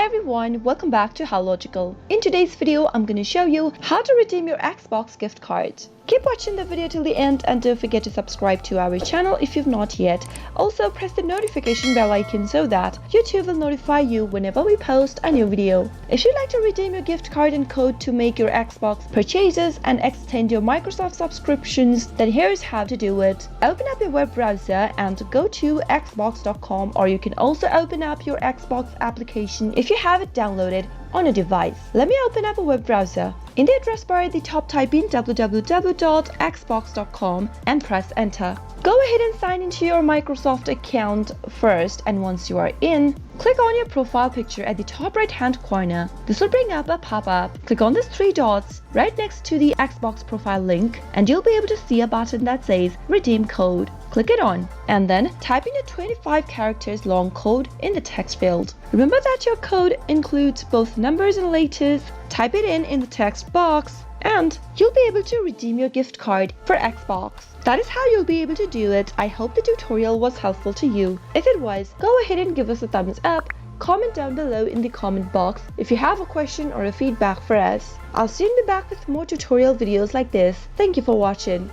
Hi everyone, welcome back to How Logical. In today's video, I'm going to show you how to redeem your Xbox gift card. Keep watching the video till the end and don't forget to subscribe to our channel if you've not yet. Also press the notification bell icon so that YouTube will notify you whenever we post a new video. If you'd like to redeem your gift card and code to make your Xbox purchases and extend your Microsoft subscriptions, then here's how to do it. Open up your web browser and go to xbox.com, or you can also open up your Xbox application if you have it downloaded on a device. Let me open up a web browser. In the address bar at the top, type in www.xbox.com and press enter. Go ahead and sign into your Microsoft account first, and once you are in, click on your profile picture at the top right hand corner. This will bring up a pop-up. Click on these three dots right next to the Xbox profile link and you'll be able to see a button that says redeem code. Click it on and then type in a 25 characters long code in the text field. Remember that your code includes both numbers and letters. Type it in the text box and you'll be able to redeem your gift card for Xbox. That is how you'll be able to do it. I hope the tutorial was helpful to you. If it was, go ahead and give us a thumbs up. Comment down below in the comment box if you have a question or a feedback for us. I'll soon be back with more tutorial videos like this. Thank you for watching.